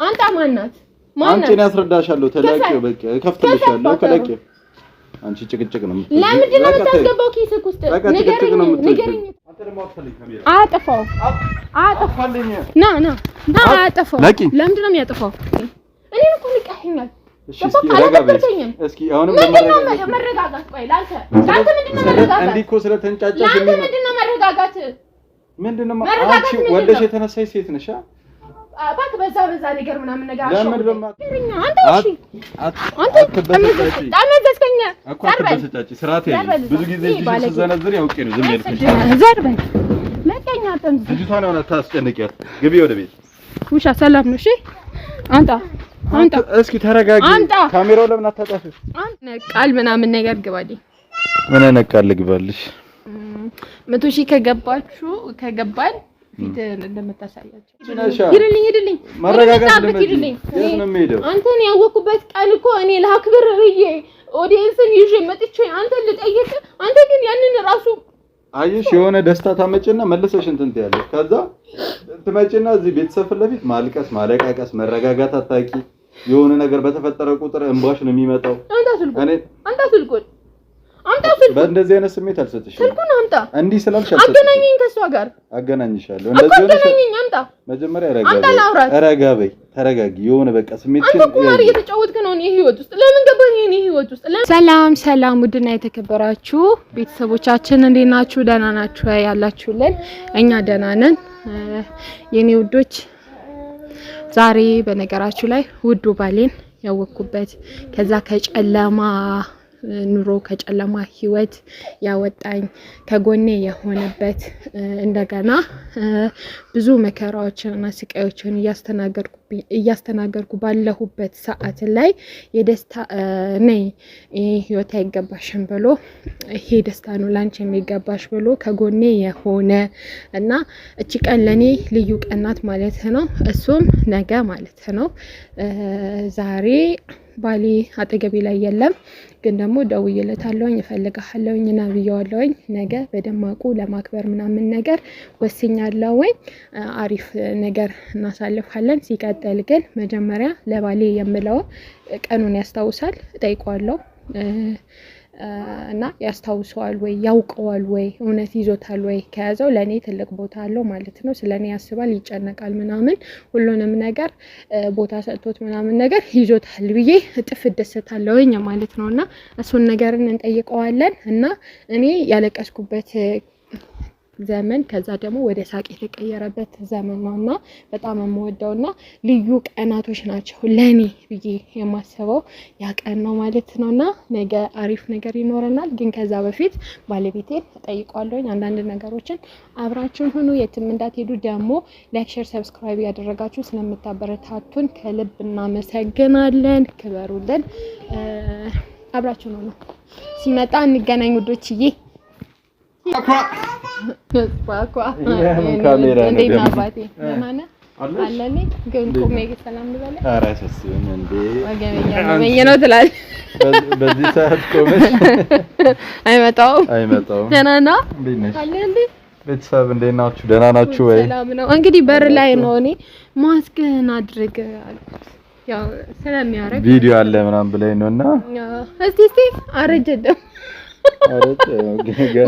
አንተ ማናት አንቺን ያስረዳሻለሁ ተላቂው በቃ ከፍተልሻለሁ ከላቂው አንቺ ጭቅጭቅ ነው ለምንድን ነው የምታስገባው ኪስክ ውስጥ ንገረኝ አንተ ደግሞ አትፈልጊ አጠፋው ና አጠፋው ለምንድን ነው የሚያጠፋው እኔ እኮ ንቀኸኛል እስኪ አሁንም መረጋጋት ቆይ ላንተ ምንድነው መረጋጋት እንዴ እኮ ስለተንጫጫሽ ምንድነው መረጋጋት ምንድነው አንቺ ወልደሽ የተነሳሽ ሴት ነሽ አባክ በዛ ነገር ምናምን ነገር ለምን አመዘዝከኛ አትበሰጫጭ ስርዓት ያለሽ ብዙ ጊዜ እዚህ ስዘነዝር ያውቄ ነው ዝም ያልኩሽ ዘርበን ለቀኛ አንተም ልጅቷን ነው ታስጨንቂያት ግቢ ወደ ቤት ውሻ ሰላም ነው እሺ አንተ እስኪ ተረጋጊ ካሜራው ለምን አታጣፊው ቃል ምናምን ነገር ግባልኝ ምን ነቃል ግባልሽ 100,000 ከገባን ፊት እንደምታሳያቸው ይድልኝ መረጋጋት ለምን አንተን ያወኩበት ቃል እኮ እኔ ለአክብር ብዬ ኦዲየንስን ይዤ መጥቼ አንተን ልጠይቅ አንተ ግን ያንን ራሱ አይሽ የሆነ ደስታ ታመጭና መልሰሽ እንትን ትያለሽ ከዛ ትመጭና እዚህ ቤተሰብ ለፊት ማለቃቀስ መረጋጋት አታቂ የሆነ ነገር በተፈጠረ ቁጥር እንባሽ ነው የሚመጣው አንተ ስልኩን በእንደዚህ አይነት ስሜት አልሰጥሽም ስልኩን አምጣ እንዲህ ስላልሽ አገናኘኝ ከሷ ጋር አገናኝሻለሁ እንደዚህ ሆነሽ አምጣ መጀመሪያ ረጋበይ ተረጋጊ የሆነ በቃ ስሜትሽን ማር እየተጫወትክ ነው እኔ ህይወት ውስጥ ለምን ገባኝ እኔ ህይወት ውስጥ ሰላም ውድና የተከበራችሁ ቤተሰቦቻችን እንዴት ናችሁ ደህና ናችሁ ያላችሁልን እኛ ደህና ነን የኔ ውዶች ዛሬ በነገራችሁ ላይ ውዱ ባሌን ያወኩበት ከዛ ከጨለማ ኑሮ ከጨለማ ህይወት ያወጣኝ ከጎኔ የሆነበት እንደገና ብዙ መከራዎችንና ስቃዮችን እያስተናገርኩ ባለሁበት ሰዓት ላይ የደስታ ነይ ህይወት አይገባሽም ብሎ ይሄ ደስታ ነው ላንቺ የሚገባሽ ብሎ ከጎኔ የሆነ እና እቺ ቀን ለኔ ልዩ ቀናት ማለት ነው እሱም ነገ ማለት ነው ዛሬ ባሌ አጠገቤ ላይ የለም ግን ደግሞ ደውዬለታለሁኝ እፈልግሃለሁኝ እና ብየዋለሁኝ ነገ በደማቁ ለማክበር ምናምን ነገር ወስኛለሁኝ አሪፍ ነገር እናሳልፋለን ሲቀጥል ግን መጀመሪያ ለባሌ የምለው ቀኑን ያስታውሳል እጠይቀዋለሁ እና ያስታውሰዋል ወይ ያውቀዋል ወይ እውነት ይዞታል ወይ ከያዘው ለኔ ትልቅ ቦታ አለው ማለት ነው ስለኔ ያስባል ይጨነቃል ምናምን ሁሉንም ነገር ቦታ ሰጥቶት ምናምን ነገር ይዞታል ብዬ እጥፍ ደስታለሁኝ ማለት ነውና እሱን ነገርን እንጠይቀዋለን እና እኔ ያለቀስኩበት ዘመን ከዛ ደግሞ ወደ ሳቅ የተቀየረበት ዘመን ነውና በጣም የምወደውና ልዩ ቀናቶች ናቸው ለኔ ብዬ የማስበው ያ ቀን ነው ማለት ነውና ነገ አሪፍ ነገር ይኖረናል ግን ከዛ በፊት ባለቤቴን እጠይቀዋለሁ አንዳንድ ነገሮችን አብራችሁን ሁኑ የትም እንዳትሄዱ ደግሞ ላይክ ሼር ሰብስክራይብ ያደረጋችሁ ስለምታበረታቱን ከልብ እናመሰግናለን ክበሩልን አብራችሁን ሁኑ ሲመጣ እንገናኝ ውዶችዬ ባኳ ካሜራ ነው አባቴ ማና አለኔ ግን ቆሜ ሰላም ልበለ አራሰስም እንዴ ወገኛ ነው ትላል በዚህ ሰዓት ቆመሽ አይመጣው ደህና ነው አለኔ ቤተሰብ እንዴት ናችሁ ደህና ናችሁ ወይ ሰላም ነው እንግዲህ በር ላይ ነው እኔ ማስክህን አድርግ አልኩት ያው ስለሚያረግ ቪዲዮ አለ ምናምን ብለኝ ነውና እስቲ አረጀደም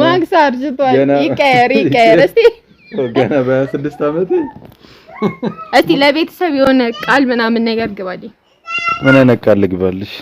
ማክስ አርጅቷል ይቀየር እስቲ ገና በ6 አመት እስቲ ለቤተሰብ የሆነ ቃል ምናምን ነገር ግባልኝ ምን ነቃል ግባልሽ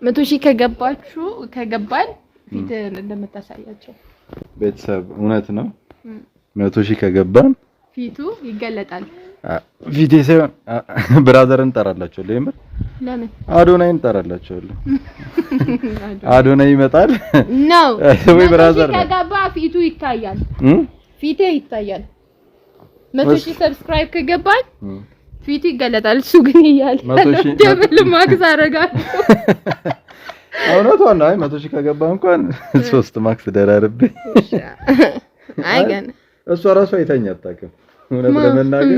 100,000 ከገባን ፊት እንደምታሳያቸው ቤተሰብ እውነት ነው 100,000 ከገባን ፊቱ ይገለጣል ቪዲዮ ሳይሆን ብራዘርን እንጠራላችሁ ለምን አዶናይን እንጠራላችሁ አዶናይ ይመጣል ነው ወይ ብራዘር ከገባ ፊቱ ይታያል ፊቴ ይታያል 100,000 ሰብስክራይብ ከገባን ፊቱ ይገለጣል እሱ ግን ይያል ደብል ማክስ አረጋለሁ አውነቷን ነው 100,000 ከገባ እንኳን 3 ማክስ ደራርብ አይገን እሷ ራሷ አይተኛ አታውቅም እውነት ለመናገር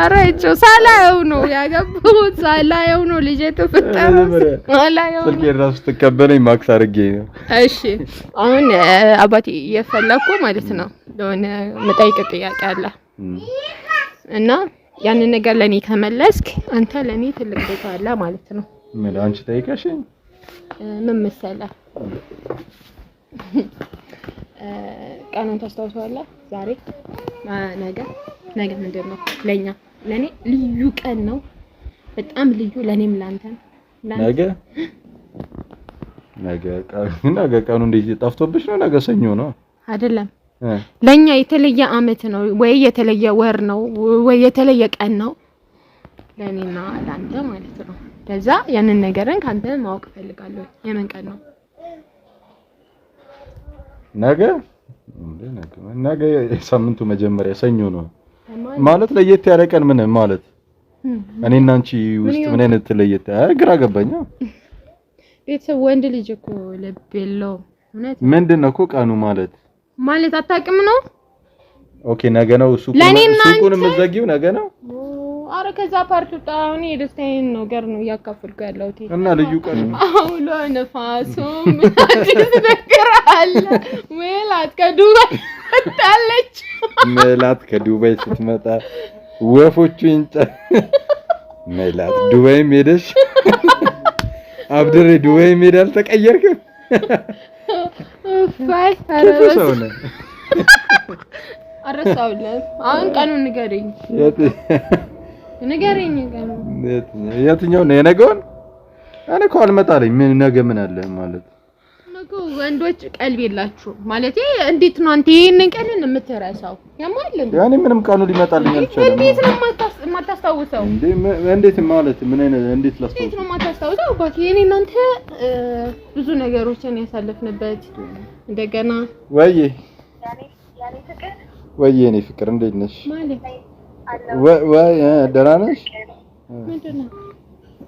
አሬቸው ሳላየው ነው ያገባሁት ሳላየው ነው ልጄ ተፈጠረ ሳላየው ስልኬ ራሱ ተቀበለኝ ማክስ አርጌ ነው እሺ አሁን አባቴ የፈለኩ ማለት ነው ለሆነ መጠይቅ ጥያቄ አለ እና ያንን ነገር ለኔ ከመለስክ አንተ ለኔ ትልቅ ቦታ አለ ማለት ነው። ምን አንቺ ጠይቀሽኝ ምን መሰለህ ቀኑን ታስታውሰዋለህ? ዛሬ ነገ ምንድነው? ለኔ ልዩ ቀን ነው። በጣም ልዩ ለኔም ላንተም ነገ ቀኑ እንዴት ጠፍቶብሽ ነው? ነገ ሰኞ ነው አይደለም? ለኛ የተለየ አመት ነው ወይ የተለየ ወር ነው ወይ የተለየ ቀን ነው ለኔና ላንተ ማለት ነው። ከዛ ያንን ነገርን ካንተ ማወቅ ፈልጋለሁ። የምን ቀን ነው? ነገ ሳምንቱ መጀመሪያ ሰኞ ነው ማለት ለየት ያለ ቀን ምን ማለት እኔና አንቺ ውስጥ ምን አይነት ለየት ግራ ገባኛ። ቤተሰብ ወንድ ልጅ እኮ ልብ የለውም። እውነት ምንድነው እኮ ቀኑ ማለት አታውቅም ነው? ኦኬ ነገ ነው። ሱቁን የምትዘጊው ነገ ነው? አረ ከዛ ፓርት ጣውኒ ደስታዬን ነገር ነው እያካፈልኩ ያለሁት እና ልዩ ቀን ነው። አውሎ ነፋሱም ሜላት ከዱባይ ስትመጣ ወፎቹ ሜላት ዱባይም ሄደሽ አብድሬ ዱባይም ሄዳ አልተቀየርክም? አረሳውልህ። አሁን ቀኑን ንገረኝ። የትኛው ነው የነገውን? እኔ እኮ አልመጣልኝ። ምን ነገ ምን አለ ማለት ነገ ወንዶች ቀልብ የላችሁም ማለት እንዴት ነው አንተ ይሄንን ቀንን የምትረሳው? ያማል እንዴ? ያኔ ምንም ቀኑ ሊመጣልኝ አልቻለም። እንዴት ነው የማታስታውሰው? እንዴት ማለት ምን እንዴት ላስታውሰው? እንዴት ነው የማታስታውሰው? አባቴ እኔ እናንተ ብዙ ነገሮችን ያሳለፍንበት እንደገና ወይዬ እኔ ፍቅር እንዴት ነሽ? ማለት ወይ ደህና ነሽ?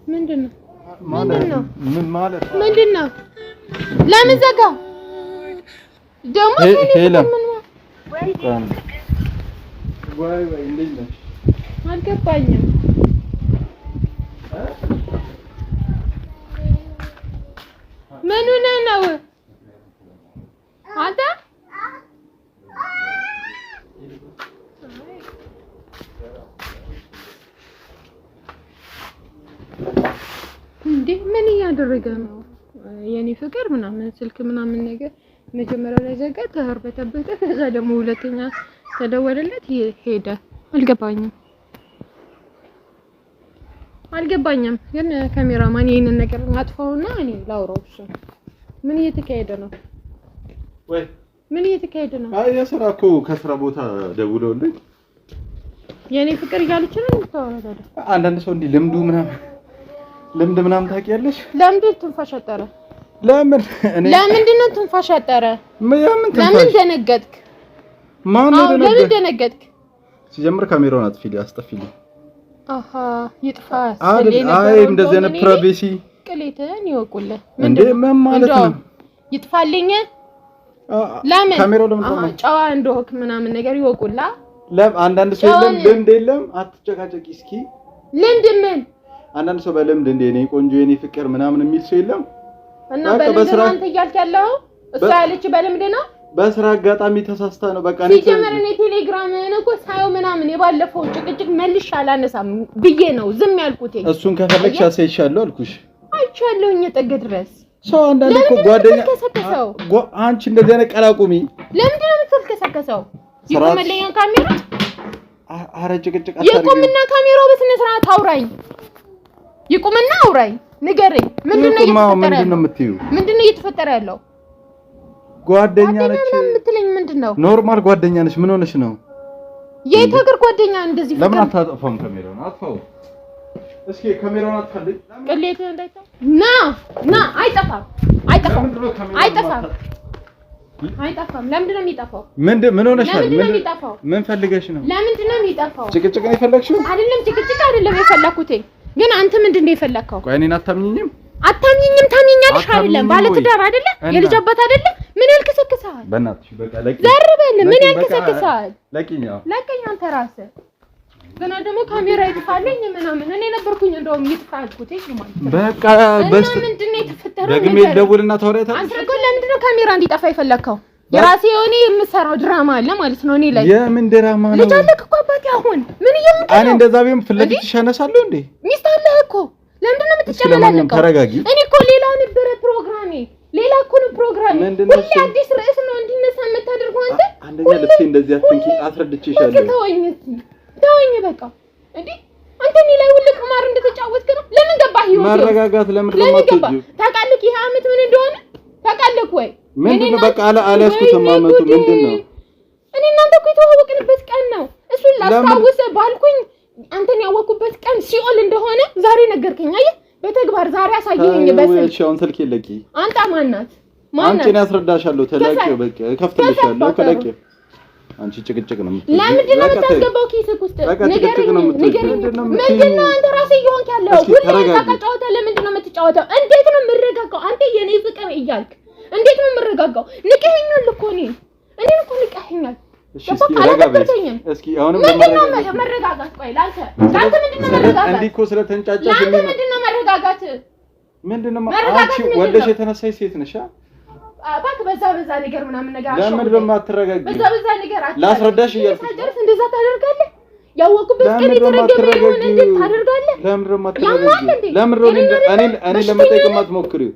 ምንድነው? ምን ማለት ምንድነው? ለምን ዘጋ? ደግሞ ሄለም ወይ እንዴት ነሽ? አልገባኝም። ምን ሆነህ ነው አንተ? እንዴ ምን እያደረገ ነው? የኔ ፍቅር ምናምን ስልክ ምናምን ነገር መጀመሪያ ላይ ዘጋ፣ ተርበተበተ። ከዛ ደግሞ ሁለተኛ ተደወለለት ሄደ። አልገባኝም። ግን ካሜራማን ይሄንን ነገር አጥፋውና እኔ ላውራው። እሱ ምን እየተካሄደ ነው? ምን እየተካሄደ ነው? የስራ እኮ ከስራ ቦታ ደውለውልኝ የኔ ፍቅር እያለች ነው የምታወራው። አንዳንድ ሰው እንዲህ ልምድ ምናምን ታውቂያለሽ? ለምንድን ትንፋሽ አጠረ? ለምንድን ነው ትንፋሽ አጠረ? ለምን ደነገጥክ? ለምን ደነገጥክ? ሲጀምር ካሜራውን አስጠፊልኝ። አሃ ይጥፋ። አይ እንደዚህ አይነት ፕራይቬሲ ቅሌትን ይወቁልህ። እንዴ ምን ማለት ነው? ይጥፋልኝ። ለምን ካሜራው ለምን ጨዋ እንደሆንክ ምናምን ነገር ይወቁላ። አንዳንድ ሰው ልምድ የለም። አትጨቃጨቂ እስኪ። ልምድ ምን? አንዳንድ ሰው በልምድ እንደ እኔ ቆንጆ የኔ ፍቅር ምናምን የሚል ሰው የለም። እና በልምድ አንተ እያልክ ያለው እሷ ያለች በልምድ ነው። በስራ አጋጣሚ ተሳስታ ነው። በቃ እኔ ሲጀመር ቴሌግራምን እኮ ሳይው ምናምን የባለፈው ጭቅጭቅ መልሽ አላነሳም ብዬ ነው ዝም ያልኩት። እሱን ከፈለግሽ አሳይሻለሁ አልኩሽ። አይቻለሁኝ ጥግ ድረስ። ሰው አንዳንድ እኮ ጓደኛ አንቺ እንደዚህ አይነት ቀላቁሚ። ለምንድን ነው የምትልከሰከሰው? ይቆምልኝ ካሜራ። አረ ጭቅጭቅ አታርጊ። ይቆምና ካሜራው በስነ ስርዓት አውራኝ። ይቆምና አውራኝ። ንገረኝ። ምንድነው እየተፈጠረ ያለው? ጓደኛ ነች የምትለኝ ምንድነው? ኖርማል ጓደኛ ነች። ምን ሆነሽ ነው? የት ሀገር ጓደኛ እንደዚህ ለምን አታጠፋም? ካሜራውን አጥፋው እስኪ። ካሜራውን አጥፋልኝ። ቅሌት እንዳይታይ ና አይጠፋም። ለምንድን ነው የሚጠፋው? ምን ሆነሻል? ምን ፈልገሽ ነው? ለምንድን ነው የሚጠፋው? ጭቅጭቅ ነው የፈለግሽው? አይደለም ጭቅጭቅ አይደለም የፈለኩት። ግን አንተ ምንድን ነው የፈለከው? ቆይ እኔን አታምኚኝም? ታምኚኛለሽ አይደለም? ባለ ትዳር አይደለ? የልጅ አባት አይደለ? ምን ያልከሰከሳል? በእናትሽ በቃ ለቂ ዘርበል። ምን ያልከሰከሳል? ለቂኝ አንተ ራስህ። ገና ደግሞ ካሜራ ይጥፋልኝ ምናምን እኔ ነበርኩኝ እንደውም ይጥፋልኩት ማለት ነው። በቃ ምንድን ነው የተፈጠረው? ደግሜ ልደውልና ታወሪያታለሽ። አንተ እኮ ለምንድን ነው ካሜራ እንዲጠፋ የፈለከው? የራሴ የሆነ የምሰራው ድራማ አለ ማለት ነው። እኔ ላይ የምን ድራማ ነው? ልጅ አለክ እኮ አባቴ። አሁን ምን እየሆንክ ነው? እኔ እንደዛ ቢሆን ፍለግትሽ ያነሳለሁ እንዴ? ሚስት አለህ እኮ ለምንድን ነው የምትጨላለቀው? ተረጋጊ። እኔ እኮ ሌላ ነበር ፕሮግራሜ፣ ሌላ እኮ ነው ፕሮግራሜ። ሁሌ አዲስ ርዕስ ነው እንዲነሳ የምታደርገው አንተ። አንደኛ ልብሴ እንደዚህ አትንኪ፣ አስረድቼሻለሁ። ተወኝ በቃ እንዴ። አንተ እኔ ላይ ሁሉ ቁማር እንደተጫወትክ ነው። ለምን ገባህ? ይሁን መረጋጋት ለምን ለማትወጂው ታውቃለህ? ይሄ አመት ምን እንደሆነ ታውቃለህ ወይ? ምንድነው? በቃ አላስኩትም። አመቱ ምንድነው? እኔ እናንተ እኮ የተዋወቅንበት ቀን ነው። እሱን ላስታውስህ ባልኩኝ አንተን ያወኩበት ቀን ሲኦል እንደሆነ ዛሬ ነገርከኝ። አየህ በተግባር ዛሬ አሳየኸኝ። በስልክ እሺ፣ አሁን ስልክ የለቂ አንተ ማናት? አንቺ ነው ያስረዳሻለሁ። ተላቂው በቃ ከፍተልሻለሁ። ተላቂ አንቺ ጭቅጭቅ ነው የምትለው። ለምንድን ነው የምታስገባው ኪስክ ውስጥ? ንገረኝ። ምንድን ነው አንተ ራስህ እየሆንክ ያለው? ሁሌ ታቃጫውታ። ለምንድን ነው የምትጫወተው? እንዴት ነው የምረጋጋው? አንተ የኔ ፍቅር እያልክ እንዴት ነው የምረጋጋው? ንቀኸኛል እኮ እኔን እኮ ንቀኸኛል። እሺ እስኪ ረጋ በይ እስኪ። አሁንም መረጋጋት። ቆይ ላንተ ምንድን ነው መረጋጋት? እንዲህ እኮ ስለተንጫጫሽ ምንድን ነው መረጋጋት? ምንድን ነው አንቺ ወልደሽ የተነሳሽ ሴት ነሽ? እባክህ በዛ ነገር ምናምን ነገር አሽው። ለምን በማትረጋጊ? በዛ ነገር ላስረዳሽ እያልኩሽ እንደዛ ታደርጋለህ? ያወቁበት ቀን የተረገመ ይሆን እንዴ ታደርጋለህ? ለምን በማትረጋጊ? እኔ ለመጠየቅ ማትሞክሪው?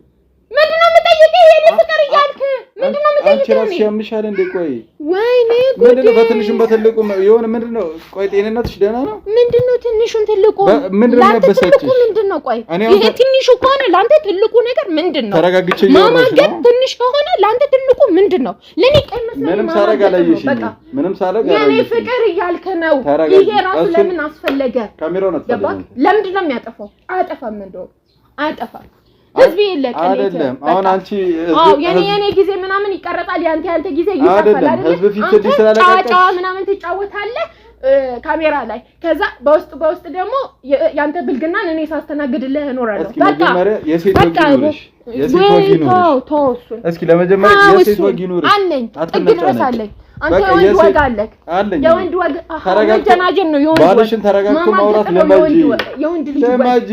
ምንድን ነው የምጠይቅህ? የኔ ፍቅር እያልክ ምንድን ነው የምጠይቅህ? አንቺ ራስሽ ያምሻል እንዴ? ቆይ ወይኔ ምንድን ነው በትንሹም በትልቁም የሆነ ምንድን ነው? ቆይ ጤንነትሽ ደህና ነው? ምንድን ነው ትንሹን ትልቁ? ምንድን ነው ያበሳጭሽ? ምንድን ነው? ቆይ ይሄ ትንሹ ከሆነ ለአንተ ትልቁ ነገር ምንድን ነው? ተረጋግቼ እያወራሽ ነው። ትንሽ ከሆነ ለአንተ ትልቁ ምንድን ነው? ለኔ ቀይ መስመር ምንም ሳረጋ አላየሽኝ። ምንም ሳረጋ የኔ ፍቅር እያልክ ነው። ይሄ ራሱ ለምን አስፈለገ? ካሜራውን አትፈልጊም? ለምንድን ነው የሚያጠፋው? አያጠፋም። እንደው አያጠፋም። ህዝብ ይለቀል አይደለም። አሁን አንቺ የኔ ጊዜ ምናምን ይቀርጣል። ያንተ ጊዜ ይጣፋል አይደል? ህዝብ ፊት ስለለቀቀሽ ምናምን ትጫወታለህ ካሜራ ላይ። ከዛ በውስጥ ደግሞ ያንተ ብልግናን እኔ ሳስተናግድልህ እኖራለሁ። በቃ የሴት ወግ ይኑርሽ። የሴት ወግ ይኑርሽ። እስኪ ለመጀመሪያ የሴት ወግ ይኑርሽ። አለኝ እግድረሳለኝ። አንተ የወንድ ወግ አለክ። የወንድ ወግ መጀናጀን ነው። የወንድ ባልሽን ተረጋግቶ ማውራት ለማጂ የወንድ ልጅ ለማጂ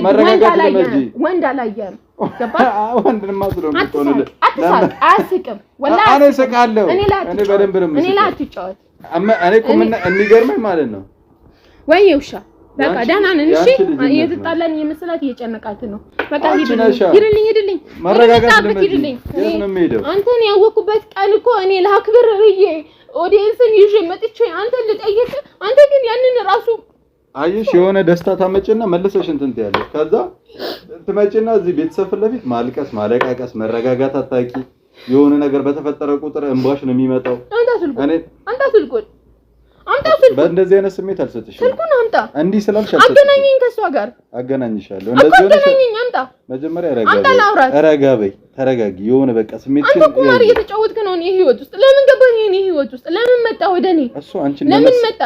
መረጋጋት ለማጂ ወንድ አላየም። ገባ? ወንድማ ስለምትሆነው አትሳቅ። አያስቅም። ወላሂ እኔ እስቃለሁ። እኔ በደንብ ነው እኔ ላይ አትጫወት። እኔ እኮ ምን የሚገርመኝ ማለት ነው ወይ ውሻ በቃ ደህና ነን። እሺ እየተጣላን የመሰላት እየጨነቃት ነው። በቃ ሂድልኝ መረጋጋት ለምንድን ነው? አንተን ያወኩበት ቀን እኮ እኔ ላክብር ብዬ ኦዲየንስን ይዤ መጥቼ አንተን ልጠይቅ። አንተ ግን ያንን ራሱ አየሽ የሆነ ደስታ ታመጭና መልሰሽ እንትን ትያለሽ። ከዛ ትመጭና እዚህ ቤተሰብ ፊት ለፊት ማልቀስ፣ ማለቃቀስ፣ መረጋጋት አታውቂ። የሆነ ነገር በተፈጠረ ቁጥር እንባሽ ነው የሚመጣው። አንተ ስልኩን በእንደዚህ አይነት ስሜት አልሰጥሽም። ስልኩን አምጣ። እንዲህ ስላልሽ አልሰጥሽም። አገናኘኝ ከሷ ጋር አገናኝሻለሁ። እንደዚህ ሆነሽ አገናኘኝ። አምጣ። መጀመሪያ ረጋ በይ፣ ተረጋጊ። የሆነ በቃ ስሜትሽን አንተ ቁማር እየተጫወትክ ነው። እኔ ህይወት ውስጥ ለምን ገባህ? እኔ ህይወት ውስጥ ለምን መጣ ወደ እኔ? እሱ አንቺ ለምን መጣ?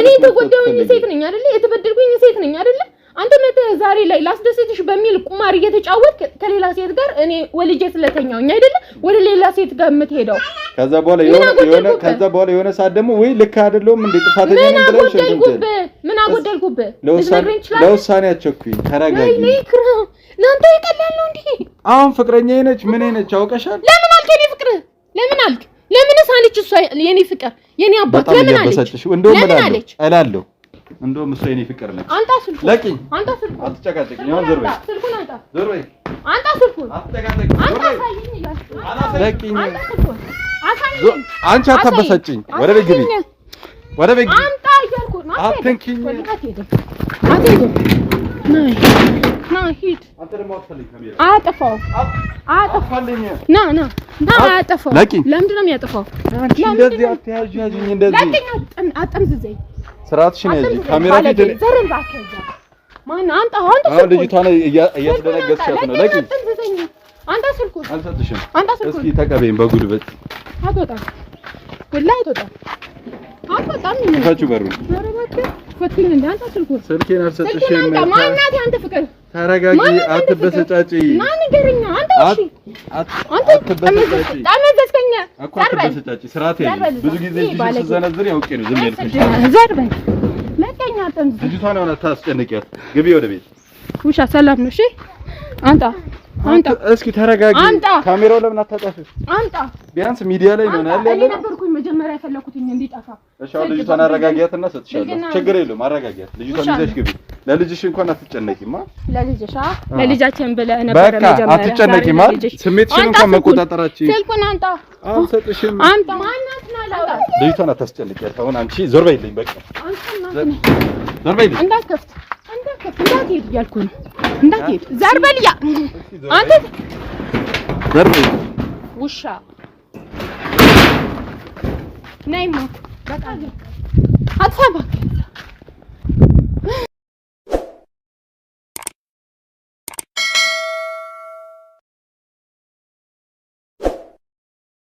እኔ የተጎዳሁኝ ሴት ነኝ አይደል? የተበደልኩኝ ሴት ነኝ አይደል? አንተ መተህ ዛሬ ላይ ላስደስትሽ በሚል ቁማር እየተጫወትክ ከሌላ ሴት ጋር እኔ ወልጄ ስለተኛውኝ አይደለ ወደ ሌላ ሴት ጋር የምትሄደው። ከዛ በኋላ የሆነ ሰዓት ደግሞ ወይ ልክ አይደለም እንዴ ጥፋተኛ ነኝ ብለሽ ምን አጎደልኩብህ? ለውሳኔ አቸኩኝ። ተረጋጊ። ለአንተ ይቀላል ነው እንዴ? አሁን ፍቅረኛዬ ነች ምን ነች አውቀሻል? ለምን አልክ? የኔ ፍቅር ለምን አልክ? ለምንስ አለች እሷ? የኔ ፍቅር የኔ አባት ለምን አለች? እንደውም እላለሁ እንደውም እሷ የኔ ፍቅር ነች። አንተ ስልኩን ለቂኝ። አንተ ስልኩን አትጨቃጨቅኝ። አሁን ዞር በይ። ስልኩን አንተ ዞር በይ። አንተ ስልኩን አትጨቃጨቅኝ። ዞር በይ። ለቂኝ። አንተ ስልኩን አሳየኝ። አንቺ አታበሳጭኝ። ወደ ቤት ግቢ። ወደ ቤት ግቢ። አንተ እያልኩ ነው። አትንኪኝ። አትሄድም። ና ሂድ። አንተ ደግሞ አትፈልግ ካሜራ አጠፋው። ና አጠፋው። ለምንድን ነው የሚያጠፋው? እንደዚህ አትያዥኝ። እንደዚህ አጠምዝዘኝ። ስራትሽን ያዢ። ካሜራ ፊት ዘረን ባከዛ ማን አንተ ልጅቷን እያስደነገጥሻት ነው። ለቂ አንተ ስልኩን አልሰጥሽም። እስኪ ተቀበይኝ በጉልበት። አትወጣም፣ ወላሂ አትወጣም። ፈቹ በሩን ፈትኝ እንደ አንተ ስልኬን አልሰጥሽም። ማናት አንተ ፍቅር? ተረጋጊ፣ አትበሰጫጪ። ና ንገረኛ። አንተ እሺ፣ አትበሰጫጪ። ታመዘዝከኛ እኮ አትበሰጫጪ። ስርዓት ያዥ። ብዙ ጊዜ እዚህ ስትዘነዝሪ አውቄ ነው ዝም ያልኩሽ። ዘርበኝ ለቀኛ። ልጅቷን ሆነ ታስጨንቂያት። ግቢ ወደ ቤት። ውሻ ሰላም ነው። እሺ አንተ አምጣ። እስኪ ተረጋጊ። ካሜራው ለምን አታጠፊው? አምጣ። ቢያንስ ሚዲያ ላይ ነው ያለ። እኔ ነበርኩኝ መጀመሪያ የፈለኩት እንዲጠፋ። እሺ አሁን ልጅቷን አረጋጊያትና ሰጥሻለሁ። ችግር የለውም አረጋጊያት። ልጅቷን ይዘሽ ግቢ። ለልጅሽ እንኳን አትጨነቂማ። ለልጅሽ ለልጃችን ብለህ ነበር መጀመሪያ። አትጨነቂማ። ስሜትሽን እንኳን መቆጣጠራችሁ። ስልኩን አምጣ። አልሰጥሽም። አምጣ። ማናት ናላው? ልጅቷን አታስጨንቂያት። አሁን አንቺ ዞር በይልኝ በቃ። ዞር በይልኝ። እንዳትከፍት እንዳትሄድ እያልኩ ነው። እንዳትሄድ ዘር በልያ አንተ ዘር በል ውሻ ነይማ። በቃ አትሰማ